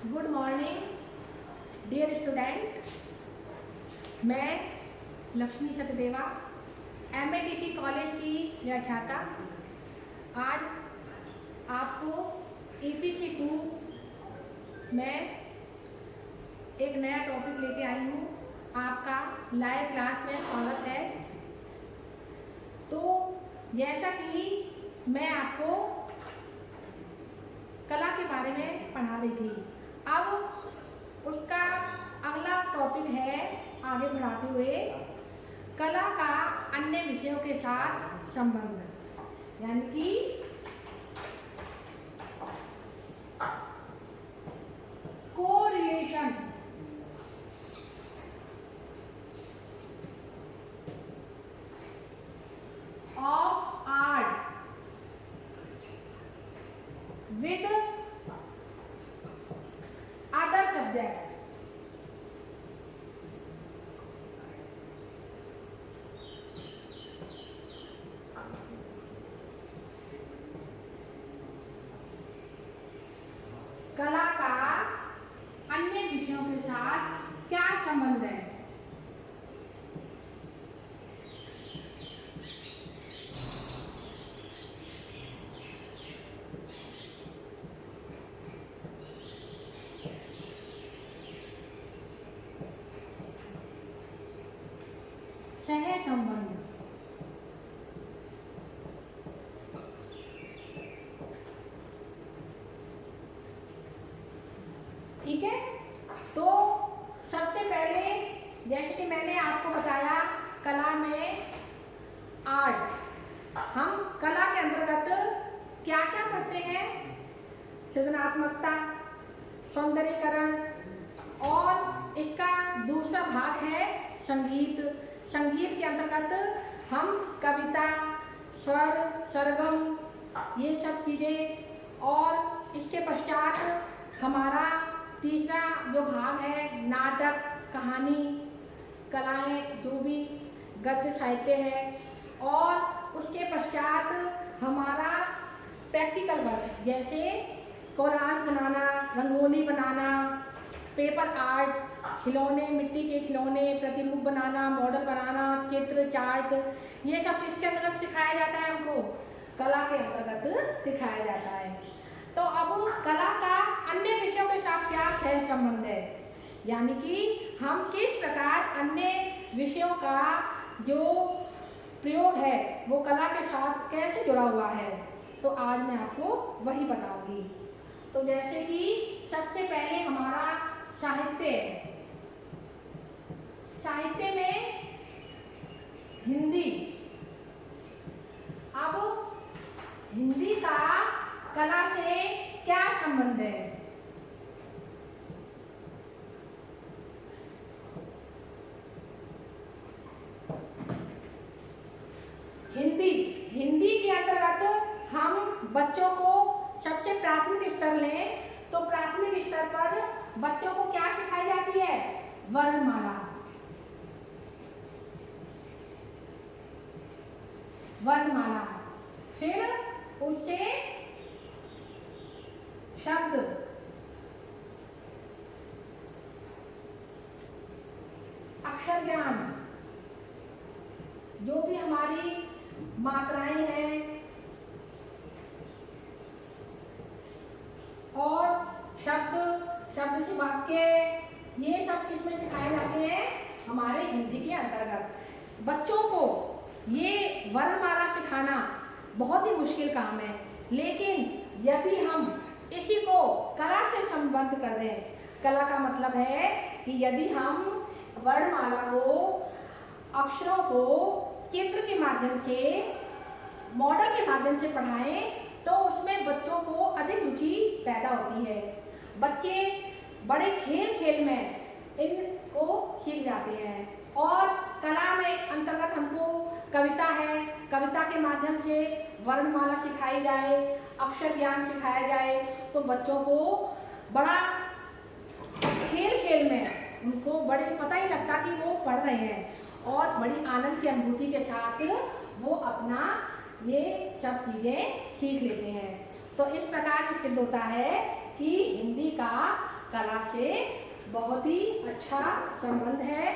Good morning dear student. मैं Lakshmi सतदेवा MATT college की व्याख्याता आज आपको EPC2 में एक नया टॉपिक लेके आई हूँ। आपका लाइव क्लास में स्वागत है। तो जैसा कि मैं आपको कला के बारे में पढ़ा रही थी, अब उसका अगला टॉपिक है आगे बढ़ाते हुए कला का अन्य विषयों के साथ संबंध, यानी कि correlation. Of art with other subject। कला का अन्य विषयों के साथ क्या संबंध है? सह संबंध। ठीक है, तो सबसे पहले जैसे कि मैंने आपको बताया कला में आर्ट, हम कला के अंतर्गत क्या क्या पढ़ते हैं? सृजनात्मकता, सौंदर्यीकरण, और इसका दूसरा भाग है संगीत। संगीत के अंतर्गत हम कविता, स्वर, सरगम, ये सब चीज़ें, और इसके पश्चात हमारा तीसरा जो भाग है नाटक, कहानी, कलाएं, जो भी गद्य साहित्य है, और उसके पश्चात हमारा प्रैक्टिकल वर्क जैसे कोलाज बनाना, रंगोली बनाना, पेपर आर्ट, खिलौने, मिट्टी के खिलौने, प्रतिरूप बनाना, मॉडल बनाना, चित्र, चार्ट, ये सब किसके अंतर्गत सिखाया जाता है? हमको कला के अंतर्गत सिखाया जाता है। तो अब कला का अन्य विषयों के साथ क्या सह संबंध है, यानी कि हम किस प्रकार अन्य विषयों का जो प्रयोग है वो कला के साथ कैसे जुड़ा हुआ है, तो आज मैं आपको वही बताऊंगी। तो जैसे कि सबसे पहले हमारा साहित्य। साहित्य में हिंदी। अब हिंदी का कला से क्या संबंध है? हिंदी के अंतर्गत हम बच्चों को सबसे प्राथमिक स्तर लें तो प्राथमिक स्तर पर बच्चों को क्या सिखाई जाती है? वर्णमाला। वर्णमाला, फिर उससे शब्द, अक्षर ज्ञान, जो भी हमारी मात्राएं हैं, और शब्द, शब्द से वाक्य, ये सब किसमें सिखाए जाते हैं? हमारे हिंदी के अंतर्गत। बच्चों को ये वर्णमाला सिखाना बहुत ही मुश्किल काम है, लेकिन यदि हम इसी को कला से संबद्ध कर दें, कला का मतलब है कि यदि हम वर्णमाला को, अक्षरों को चित्र के माध्यम से, मॉडल के माध्यम से पढ़ाएं तो उसमें बच्चों को अधिक रुचि पैदा होती है। बच्चे बड़े खेल खेल में इनको सीख जाते हैं। और कला में अंतर्गत हमको कविता है, कविता के माध्यम से वर्णमाला सिखाई जाए, अक्षर ज्ञान सिखाया जाए, तो बच्चों को बड़ा खेल खेल में उनको बड़े पता ही लगता कि वो पढ़ रहे हैं, और बड़ी आनंद की अनुभूति के साथ वो अपना ये सब चीज़ें सीख लेते हैं। तो इस प्रकार से सिद्ध होता है कि हिंदी का कला से बहुत ही अच्छा संबंध है।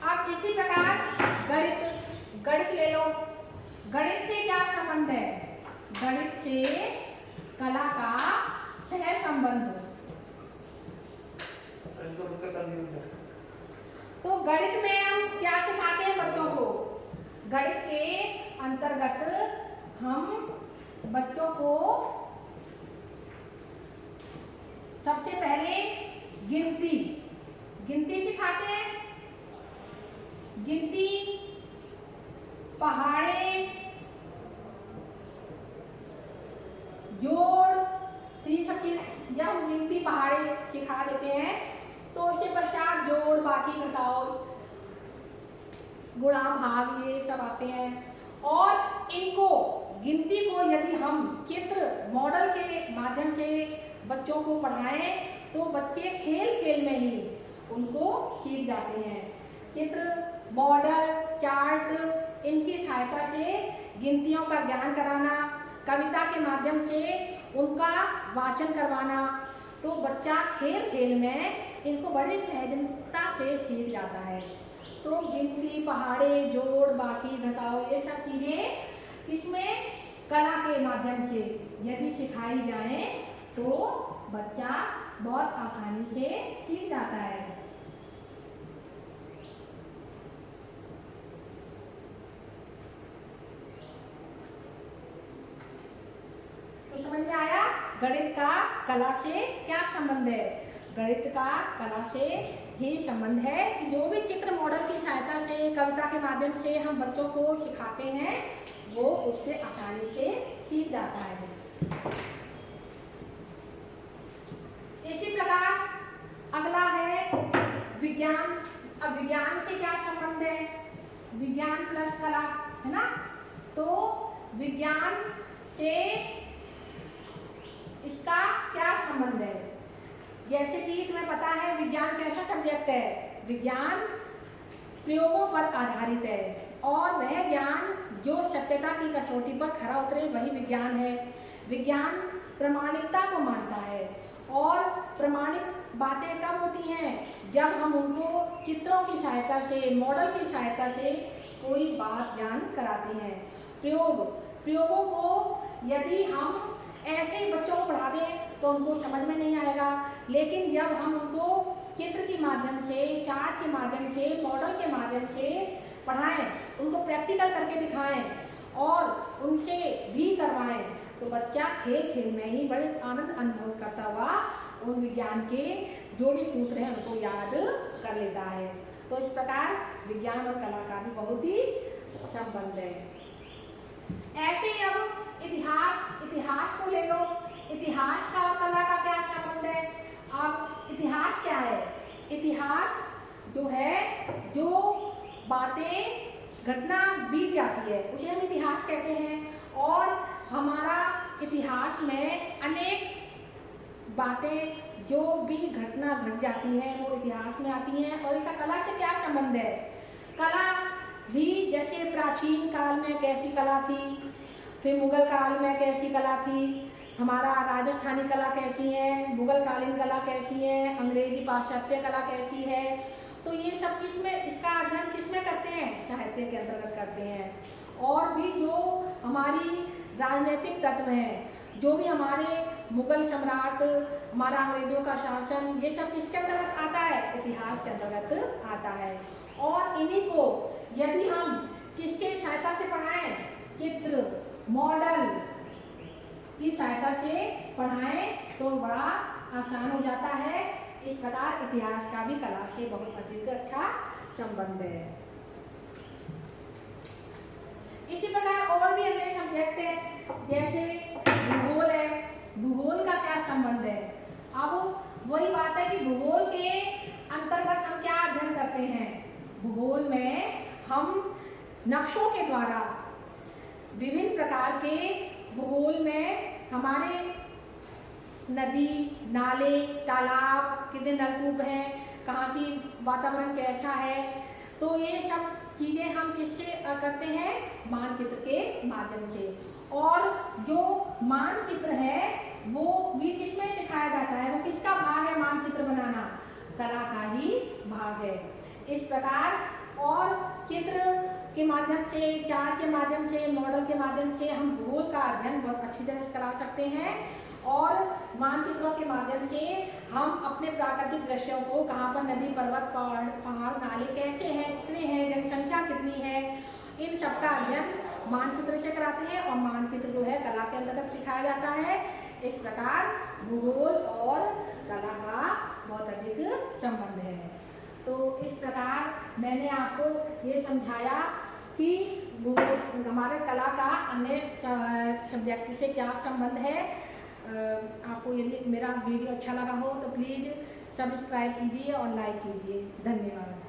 अब इसी प्रकार गणित ले लो। गणित से क्या संबंध है? गणित से कला का सह संबंध। तो गणित में हम क्या सिखाते हैं बच्चों को? गणित के अंतर्गत हम बच्चों को सबसे पहले गिनती सिखाते हैं। गिनती, पहाड़े, जोड़, ये सब चीज जब हम गिनती पहाड़े सिखा देते हैं तो उसके पश्चात जोड़, बाकी घटाओ, गुणा, भाग, ये सब आते हैं। और इनको गिनती को यदि हम चित्र मॉडल के माध्यम से बच्चों को पढ़ाएं तो बच्चे खेल खेल में ही उनको सीख जाते हैं। चित्र, मॉडल, चार्ट, इनकी सहायता से गिनतियों का ज्ञान कराना, कविता के माध्यम से उनका वाचन करवाना, तो बच्चा खेल खेल में इनको बड़ी सहजता से सीख जाता है। तो गिनती, पहाड़े, जोड़, बाकी, घटाओ, ये सब चीजें इसमें कला के माध्यम से यदि सिखाई जाए तो बच्चा बहुत आसानी से सीख जाता है। तो समझ में आया गणित का कला से क्या संबंध है? गणित का कला से ही संबंध है कि जो भी चित्र मॉडल की सहायता से, कविता के माध्यम से हम बच्चों को सिखाते हैं वो उससे आसानी से सीख जाता है। इसी प्रकार अगला है विज्ञान। अब विज्ञान से क्या संबंध है? विज्ञान प्लस कला, है ना? तो विज्ञान से इसका क्या संबंध है? जैसे कि तुम्हें पता है विज्ञान कैसा सब्जेक्ट है? विज्ञान प्रयोगों पर आधारित है और वह ज्ञान जो सत्यता की कसौटी पर खरा उतरे वही विज्ञान है। विज्ञान प्रामाणिकता को मानता है और प्रमाणित बातें कब होती हैं? जब हम उनको चित्रों की सहायता से, मॉडल की सहायता से कोई बात ज्ञान कराते हैं। प्रयोगों को यदि हम ऐसे बच्चों को पढ़ा दें तो उनको समझ में नहीं आएगा, लेकिन जब हम उनको चित्र के माध्यम से, चार्ट के माध्यम से, मॉडल के माध्यम से पढ़ाएं, उनको प्रैक्टिकल करके दिखाएं और उनसे भी करवाएं तो बच्चा खेल खेल में ही बड़े आनंद अनुभव करता हुआ उन विज्ञान के जो भी सूत्र हैं उनको याद कर लेता है। तो इस प्रकार विज्ञान और कला का भी बहुत ही संबंध है। ऐसे ही अब इतिहास को ले लो। इतिहास का और कला का क्या संबंध है? अब इतिहास क्या है? इतिहास जो है, जो बातें घटना बीत जाती है उसे हम इतिहास कहते हैं। और हमारा इतिहास में अनेक बातें जो भी घटना घट जाती हैं वो इतिहास में आती हैं। और इसका कला से क्या संबंध है? कला भी जैसे प्राचीन काल में कैसी कला थी, फिर मुगल काल में कैसी कला थी, हमारा राजस्थानी कला कैसी है, मुगल कालीन कला कैसी है, अंग्रेजी पाश्चात्य कला कैसी है, तो ये सब किसमें, इसका अध्ययन किसमें करते हैं? साहित्य के अंतर्गत करते हैं। और भी जो हमारी राजनीतिक तत्व हैं, जो भी हमारे मुगल सम्राट, हमारा अंग्रेजों का शासन, ये सब किसके अंतर्गत आता है? इतिहास के अंतर्गत आता है। और इन्हीं को यदि हम किसके सहायता से पढ़ाएं? चित्र, मॉडल की सहायता से पढ़ाएं तो बड़ा आसान हो जाता है। इस प्रकार इतिहास का भी कला से बहुत अधिक अच्छा संबंध है। इसी प्रकार और भी अन्य सब्जेक्ट है, जैसे भूगोल है। भूगोल का क्या संबंध है? अब वही बात है कि भूगोल के अंतर्गत हम क्या अध्ययन करते हैं? भूगोल में हम नक्शों के द्वारा विभिन्न प्रकार के भूगोल में हमारे नदी, नाले, तालाब, कितने नलकूप हैं, कहाँ की वातावरण कैसा है, तो ये सब चीज़ें हम किससे करते हैं? मानचित्र के माध्यम से। और जो मानचित्र है वो भी किसमें सिखाया जाता है, वो किसका भाग है, मानचित्र बनाना कला का ही भाग है। इस प्रकार और चित्र के माध्यम से, चार्ट के माध्यम से, मॉडल के माध्यम से हम भूगोल का अध्ययन बहुत अच्छी तरह से करा सकते हैं और मानचित्रों के माध्यम से हम अपने प्राकृतिक दृश्यों को, कहाँ पर नदी, पर्वत, पहाड़, नाले कैसे हैं, कितने हैं, जनसंख्या कितनी है, इन सब का अध्ययन मानचित्र से कराते हैं और मानचित्र जो है कला के अंतर्गत सिखाया जाता है। इस प्रकार भूगोल और कला का बहुत अधिक संबंध है। तो इस प्रकार मैंने आपको ये समझाया कि भूगोल हमारे कला का अन्य सब्जेक्ट से क्या संबंध है। आपको यदि मेरा वीडियो अच्छा लगा हो तो प्लीज़ सब्सक्राइब कीजिए और लाइक कीजिए। धन्यवाद।